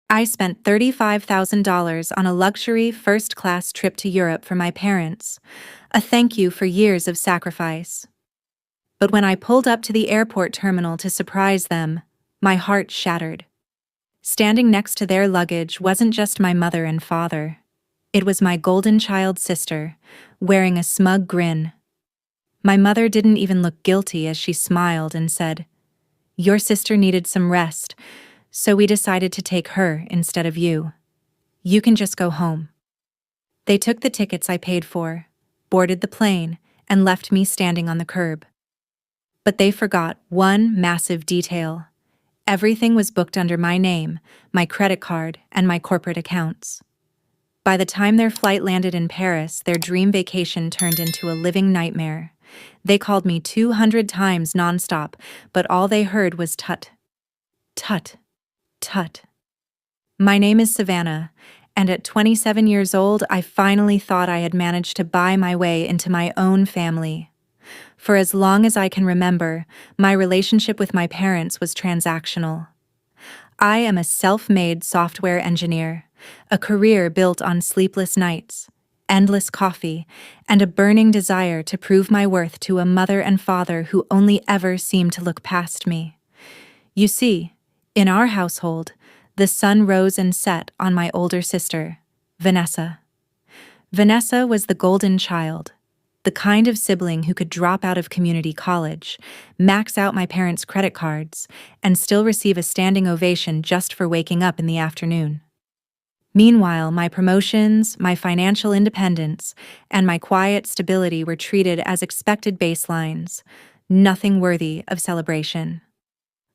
I spent $35,000 on a luxury first-class trip to Europe for my parents, a thank you for years of sacrifice. But when I pulled up to the airport terminal to surprise them, my heart shattered. Standing next to their luggage wasn't just my mother and father. It was my golden child sister, wearing a smug grin. My mother didn't even look guilty as she smiled and said, "Your sister needed some rest, so we decided to take her instead of you. You can just go home." They took the tickets I paid for, boarded the plane, and left me standing on the curb. But they forgot one massive detail. Everything was booked under my name, my credit card, and my corporate accounts. By the time their flight landed in Paris, their dream vacation turned into a living nightmare. They called me 200 times nonstop, but all they heard was tut, tut, tut. My name is Savannah, and at 27 years old, I finally thought I had managed to buy my way into my own family. For as long as I can remember, my relationship with my parents was transactional. I am a self-made software engineer, a career built on sleepless nights, endless coffee, and a burning desire to prove my worth to a mother and father who only ever seemed to look past me. You see, in our household, the sun rose and set on my older sister, Vanessa. Vanessa was the golden child, the kind of sibling who could drop out of community college, max out my parents' credit cards, and still receive a standing ovation just for waking up in the afternoon. Meanwhile, my promotions, my financial independence, and my quiet stability were treated as expected baselines, nothing worthy of celebration.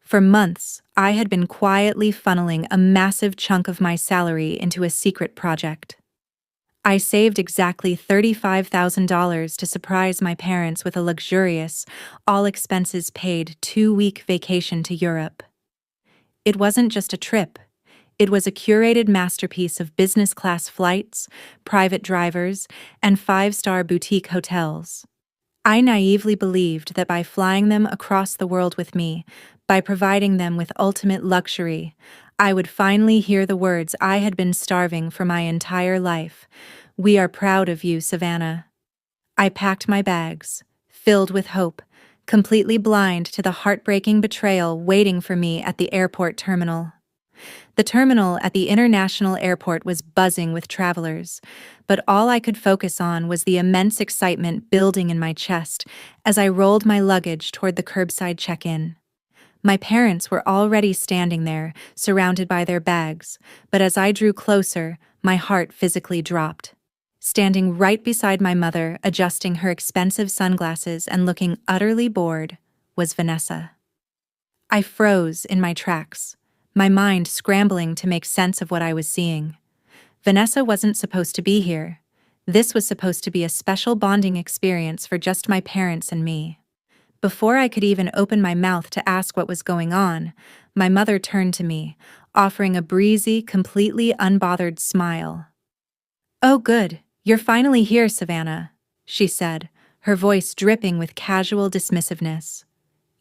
For months, I had been quietly funneling a massive chunk of my salary into a secret project. I saved exactly $35,000 to surprise my parents with a luxurious, all-expenses-paid 2-week vacation to Europe. It wasn't just a trip. It was a curated masterpiece of business-class flights, private drivers, and 5-star boutique hotels. I naively believed that by flying them across the world with me, by providing them with ultimate luxury, I would finally hear the words I had been starving for my entire life. "We are proud of you, Savannah." I packed my bags, filled with hope, completely blind to the heartbreaking betrayal waiting for me at the airport terminal. The terminal at the international airport was buzzing with travelers, but all I could focus on was the immense excitement building in my chest as I rolled my luggage toward the curbside check-in. My parents were already standing there, surrounded by their bags, but as I drew closer, my heart physically dropped. Standing right beside my mother, adjusting her expensive sunglasses and looking utterly bored, was Vanessa. I froze in my tracks, my mind scrambling to make sense of what I was seeing. Vanessa wasn't supposed to be here. This was supposed to be a special bonding experience for just my parents and me. Before I could even open my mouth to ask what was going on, my mother turned to me, offering a breezy, completely unbothered smile. "Oh good, you're finally here, Savannah," she said, her voice dripping with casual dismissiveness.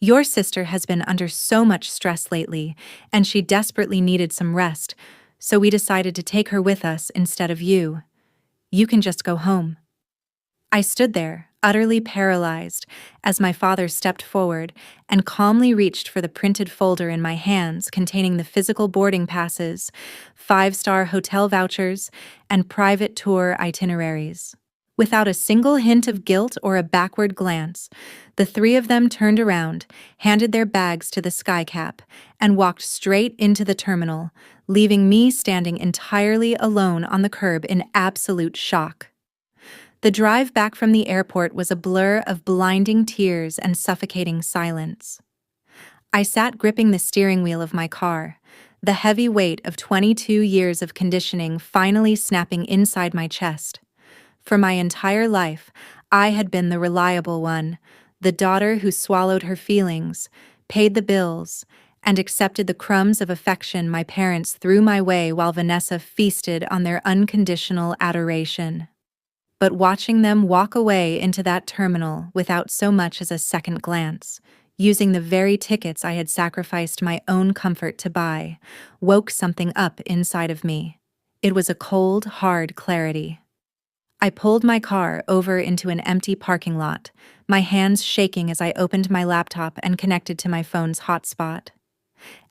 "Your sister has been under so much stress lately, and she desperately needed some rest, so we decided to take her with us instead of you. You can just go home." I stood there, utterly paralyzed, as my father stepped forward and calmly reached for the printed folder in my hands containing the physical boarding passes, 5-star hotel vouchers, and private tour itineraries. Without a single hint of guilt or a backward glance, the three of them turned around, handed their bags to the skycap, and walked straight into the terminal, leaving me standing entirely alone on the curb in absolute shock. The drive back from the airport was a blur of blinding tears and suffocating silence. I sat gripping the steering wheel of my car, the heavy weight of 22 years of conditioning finally snapping inside my chest. For my entire life, I had been the reliable one, the daughter who swallowed her feelings, paid the bills, and accepted the crumbs of affection my parents threw my way while Vanessa feasted on their unconditional adoration. But watching them walk away into that terminal without so much as a second glance, using the very tickets I had sacrificed my own comfort to buy, woke something up inside of me. It was a cold, hard clarity. I pulled my car over into an empty parking lot, my hands shaking as I opened my laptop and connected to my phone's hotspot.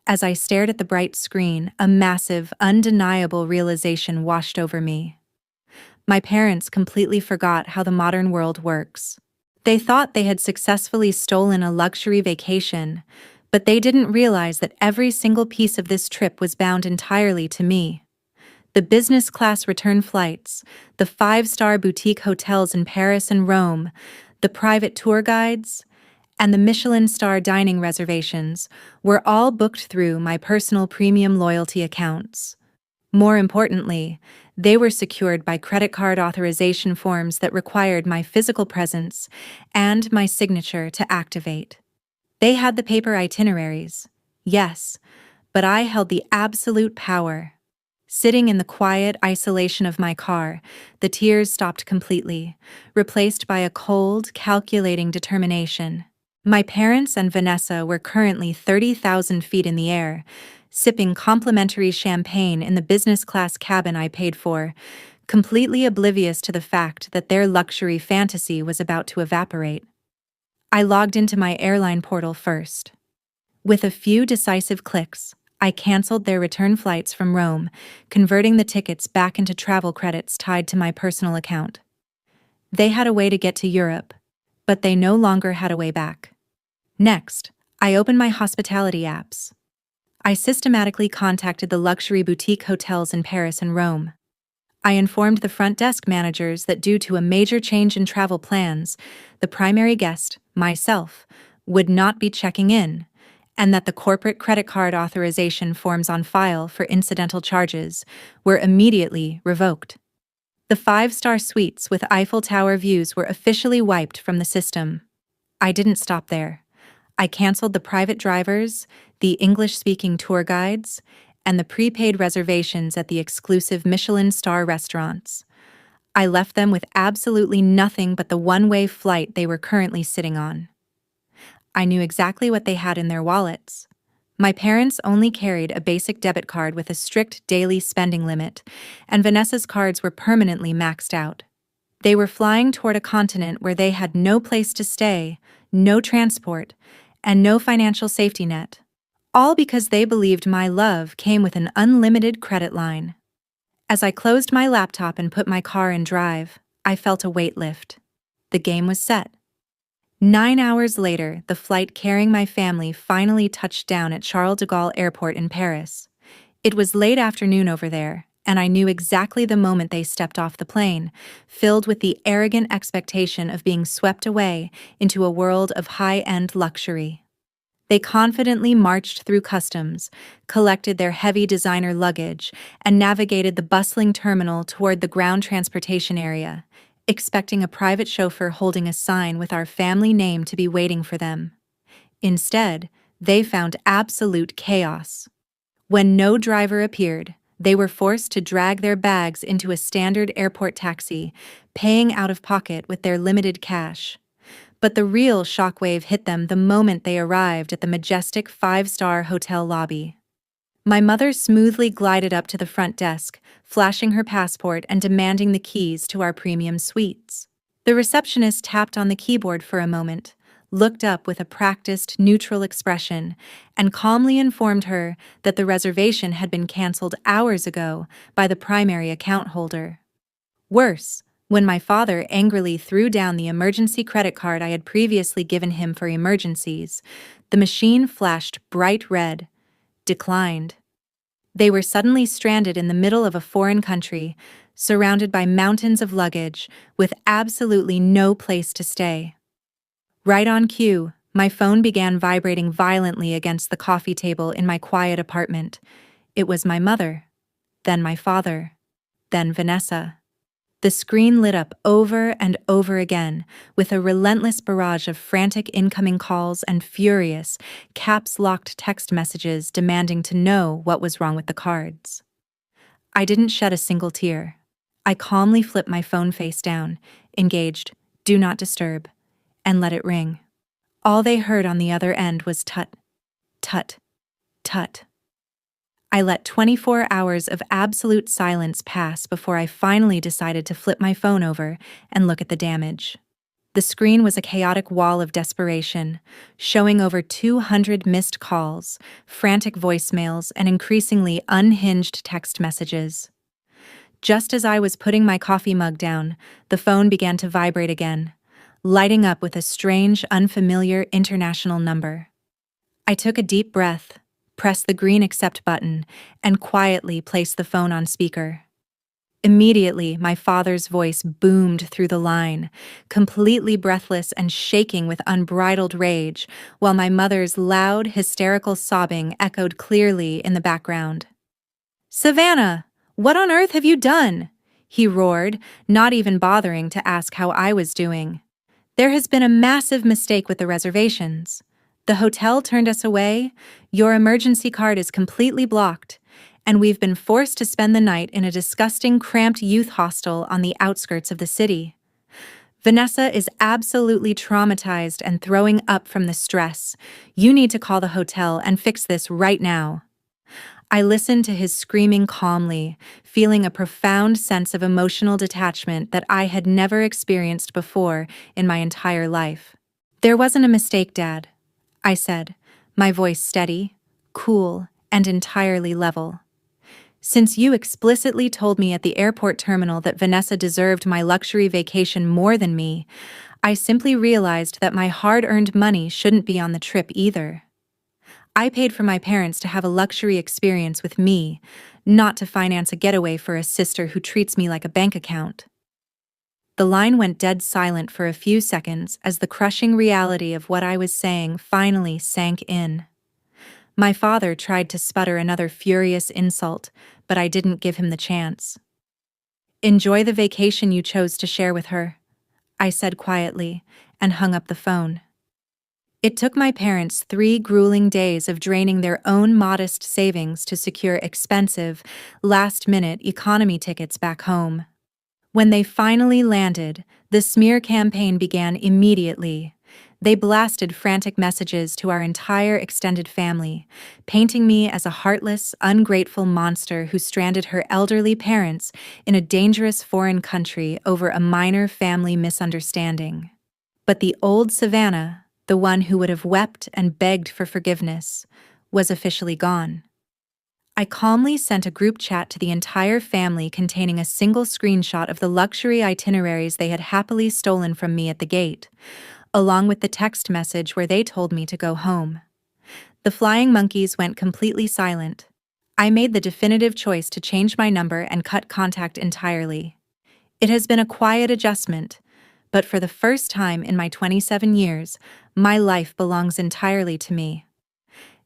As I stared at the bright screen, a massive, undeniable realization washed over me. My parents completely forgot how the modern world works. They thought they had successfully stolen a luxury vacation, but they didn't realize that every single piece of this trip was bound entirely to me. The business class return flights, the five-star boutique hotels in Paris and Rome, the private tour guides, and the Michelin star dining reservations were all booked through my personal premium loyalty accounts. More importantly, they were secured by credit card authorization forms that required my physical presence and my signature to activate. They had the paper itineraries, yes, but I held the absolute power. Sitting in the quiet isolation of my car, the tears stopped completely, replaced by a cold, calculating determination. My parents and Vanessa were currently 30,000 feet in the air, sipping complimentary champagne in the business class cabin I paid for, completely oblivious to the fact that their luxury fantasy was about to evaporate. I logged into my airline portal first. With a few decisive clicks, I canceled their return flights from Rome, converting the tickets back into travel credits tied to my personal account. They had a way to get to Europe, but they no longer had a way back. Next, I opened my hospitality apps. I systematically contacted the luxury boutique hotels in Paris and Rome. I informed the front desk managers that due to a major change in travel plans, the primary guest, myself, would not be checking in, and that the corporate credit card authorization forms on file for incidental charges were immediately revoked. The five-star suites with Eiffel Tower views were officially wiped from the system. I didn't stop there. I canceled the private drivers, the English-speaking tour guides, and the prepaid reservations at the exclusive Michelin star restaurants. I left them with absolutely nothing but the one-way flight they were currently sitting on. I knew exactly what they had in their wallets. My parents only carried a basic debit card with a strict daily spending limit, and Vanessa's cards were permanently maxed out. They were flying toward a continent where they had no place to stay, no transport, and no financial safety net. All because they believed my love came with an unlimited credit line. As I closed my laptop and put my car in drive, I felt a weight lift. The game was set. 9 hours later, the flight carrying my family finally touched down at Charles de Gaulle Airport in Paris. It was late afternoon over there, and I knew exactly the moment they stepped off the plane, filled with the arrogant expectation of being swept away into a world of high-end luxury. They confidently marched through customs, collected their heavy designer luggage, and navigated the bustling terminal toward the ground transportation area, expecting a private chauffeur holding a sign with our family name to be waiting for them. Instead, they found absolute chaos. When no driver appeared, they were forced to drag their bags into a standard airport taxi, paying out of pocket with their limited cash. But the real shockwave hit them the moment they arrived at the majestic five-star hotel lobby. My mother smoothly glided up to the front desk, flashing her passport and demanding the keys to our premium suites. The receptionist tapped on the keyboard for a moment, looked up with a practiced, neutral expression, and calmly informed her that the reservation had been canceled hours ago by the primary account holder. Worse, when my father angrily threw down the emergency credit card I had previously given him for emergencies, the machine flashed bright red. Declined. They were suddenly stranded in the middle of a foreign country, surrounded by mountains of luggage, with absolutely no place to stay. Right on cue, my phone began vibrating violently against the coffee table in my quiet apartment. It was my mother, then my father, then Vanessa. The screen lit up over and over again, with a relentless barrage of frantic incoming calls and furious, caps-locked text messages demanding to know what was wrong with the cards. I didn't shed a single tear. I calmly flipped my phone face down, engaged "Do Not Disturb," and let it ring. All they heard on the other end was tut, tut, tut. I let 24 hours of absolute silence pass before I finally decided to flip my phone over and look at the damage. The screen was a chaotic wall of desperation, showing over 200 missed calls, frantic voicemails, and increasingly unhinged text messages. Just as I was putting my coffee mug down, the phone began to vibrate again, lighting up with a strange, unfamiliar international number. I took a deep breath, pressed the green accept button, and quietly placed the phone on speaker. Immediately, my father's voice boomed through the line, completely breathless and shaking with unbridled rage, while my mother's loud, hysterical sobbing echoed clearly in the background. "Savannah, what on earth have you done?" he roared, not even bothering to ask how I was doing. "There has been a massive mistake with the reservations. The hotel turned us away, your emergency card is completely blocked, and we've been forced to spend the night in a disgusting, cramped youth hostel on the outskirts of the city. Vanessa is absolutely traumatized and throwing up from the stress. You need to call the hotel and fix this right now." I listened to his screaming calmly, feeling a profound sense of emotional detachment that I had never experienced before in my entire life. "There wasn't a mistake, Dad," I said, my voice steady, cool, and entirely level. "Since you explicitly told me at the airport terminal that Vanessa deserved my luxury vacation more than me, I simply realized that my hard-earned money shouldn't be on the trip either. I paid for my parents to have a luxury experience with me, not to finance a getaway for a sister who treats me like a bank account." The line went dead silent for a few seconds as the crushing reality of what I was saying finally sank in. My father tried to sputter another furious insult, but I didn't give him the chance. "Enjoy the vacation you chose to share with her," I said quietly, and hung up the phone. It took my parents 3 grueling days of draining their own modest savings to secure expensive, last-minute economy tickets back home. When they finally landed, the smear campaign began immediately. They blasted frantic messages to our entire extended family, painting me as a heartless, ungrateful monster who stranded her elderly parents in a dangerous foreign country over a minor family misunderstanding. But the old Savannah, the one who would have wept and begged for forgiveness, was officially gone. I calmly sent a group chat to the entire family containing a single screenshot of the luxury itineraries they had happily stolen from me at the gate, along with the text message where they told me to go home. The flying monkeys went completely silent. I made the definitive choice to change my number and cut contact entirely. It has been a quiet adjustment, but for the first time in my 27 years, my life belongs entirely to me.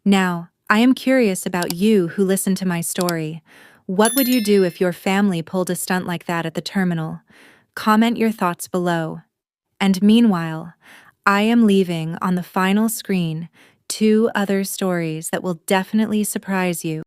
Now, I am curious about you who listened to my story. What would you do if your family pulled a stunt like that at the terminal? Comment your thoughts below. And meanwhile, I am leaving on the final screen 2 other stories that will definitely surprise you.